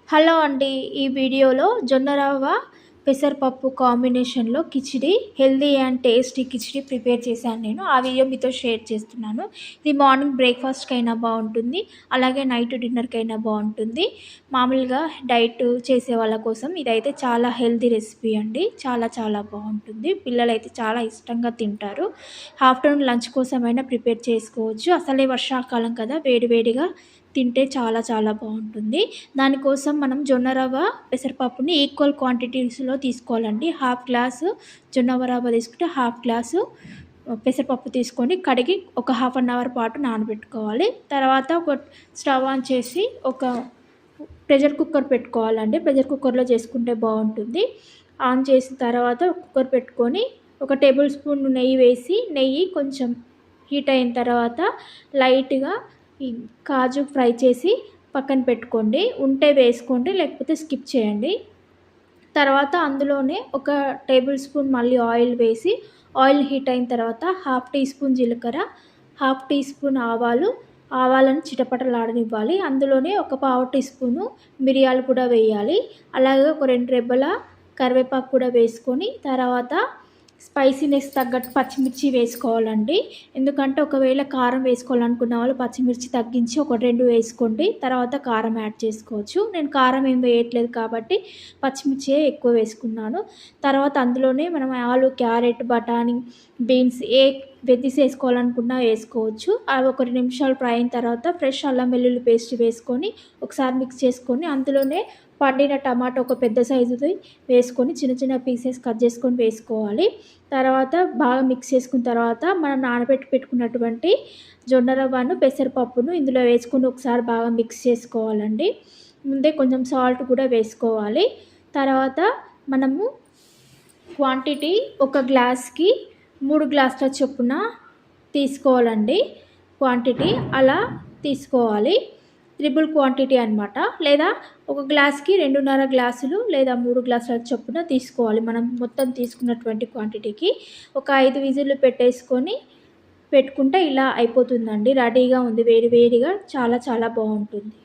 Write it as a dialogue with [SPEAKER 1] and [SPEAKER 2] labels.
[SPEAKER 1] Hello అండి. ఈ వీడియోలో జొన్న రవ్వ, పెసరపప్పు కాంబినేషన్‌లో khichdi healthy and tasty khichdi prepare చేశాను నేను. ఆ వీడియో మీతో షేర్ చేస్తున్నాను. ఇది మార్నింగ్ బ్రేక్‌ఫాస్ట్‌కైనా బావుంటుంది. అలాగే నైట్ డిన్నర్‌కైనా బావుంటుంది. మామూలుగా డైట్ చేసే వాళ్ళ కోసం ఇదైతే చాలా హెల్తీ రెసిపీ అండి. చాలా చాలా బావుంటుంది. పిల్లలైతే చాలా ఇష్టంగా తింటారు. ఆఫ్టర్‌నూన్ లంచ్ కోసమైనా ప్రిపేర్ చేసుకోవచ్చు. అసలే వర్షాకాలం కదా! వేడి వేడిగా తింటే చాలా చాలా బావుంటుంది. దానికోసం మనం జొన్న రవ్వ, పెసరపప్పుని ఈక్వల్ క్వాంటిటీస్‌లో తీసుకోవాలండి. హాఫ్ గ్లాసు జొన్న రవ్వ తీసుకుంటే, హాఫ్ గ్లాసు పెసరపప్పు తీసుకొని కడిగి ఒక హాఫ్ అన్ అవర్ పాటు నానబెట్టుకోవాలి. తర్వాత ఒక స్టవ్ ఆన్ చేసి ఒక ప్రెషర్ కుక్కర్ పెట్టుకోవాలండి. ప్రెషర్ కుక్కర్‌లో చేసుకుంటే బావుంటుంది. ఆన్ చేసిన తర్వాత కుక్కర్ పెట్టుకొని ఒక టేబుల్ స్పూన్ నెయ్యి వేసి, నెయ్యి కొంచెం హీట్ అయిన తర్వాత లైట్‌గా ఈ కాజు ఫ్రై చేసి పక్కన పెట్టుకోండి. ఉంటే వేసుకోండి, లేకపోతే స్కిప్ చేయండి. తర్వాత అందులోనే ఒక టేబుల్ స్పూన్ మళ్ళీ ఆయిల్ వేసి, ఆయిల్ హీట్ అయిన తర్వాత హాఫ్ టీ స్పూన్ జీలకర్ర, హాఫ్ టీ స్పూన్ ఆవాలు, ఆవాలను చిటపటలాడనివ్వాలి. అందులోనే ఒక పావు టీ స్పూను మిరియాలు కూడా వేయాలి. అలాగే ఒక 2 రెబ్బల కరివేపాకు కూడా వేసుకొని, తర్వాత స్పైసీనెస్ తగ్గట్టు పచ్చిమిర్చి వేసుకోవాలండి. ఎందుకంటే ఒకవేళ కారం వేసుకోవాలనుకున్న వాళ్ళు పచ్చిమిర్చి తగ్గించి ఒక 2 వేసుకోండి. తర్వాత కారం యాడ్ చేసుకోవచ్చు. నేను కారం ఏం వేయట్లేదు కాబట్టి పచ్చిమిర్చియే ఎక్కువ వేసుకున్నాను. తర్వాత అందులోనే మనం ఆలు, క్యారెట్, బఠానీ, బీన్స్ వెజిస్ వేసుకోవాలనుకున్నా వేసుకోవచ్చు. అవి ఒక 2 నిమిషాలు ఫ్రై అయిన తర్వాత ఫ్రెష్ అల్లం వెల్లుల్లి పేస్ట్ వేసుకొని ఒకసారి మిక్స్ చేసుకొని, అందులోనే పండిన టమాటా ఒక పెద్ద సైజుది వేసుకొని చిన్న చిన్న పీసెస్ కట్ చేసుకొని వేసుకోవాలి. తర్వాత బాగా మిక్స్ చేసుకున్న తర్వాత మనం పెట్టుకున్నటువంటి జొన్న రవ్వను, పెసరపప్పును ఇందులో వేసుకొని ఒకసారి బాగా మిక్స్ చేసుకోవాలండి. ముందే కొంచెం సాల్ట్ కూడా వేసుకోవాలి. తర్వాత మనము క్వాంటిటీ ఒక గ్లాస్‌కి 3 గ్లాసుల చొప్పున తీసుకోవాలండి క్వాంటిటీ. అలా తీసుకోవాలి. త్రిబుల్ క్వాంటిటీ అనమాట. లేదా ఒక గ్లాస్‌కి 2:30 గ్లాసులు లేదా 3 గ్లాసుల చొప్పున తీసుకోవాలి. మనం మొత్తం తీసుకున్నటువంటి క్వాంటిటీకి. ఒక 5 విజిల్లు పెట్టుకుంటే ఇలా అయిపోతుందండి. రెడీగా ఉంది. వేడి వేడిగా చాలా చాలా బావుంటుంది.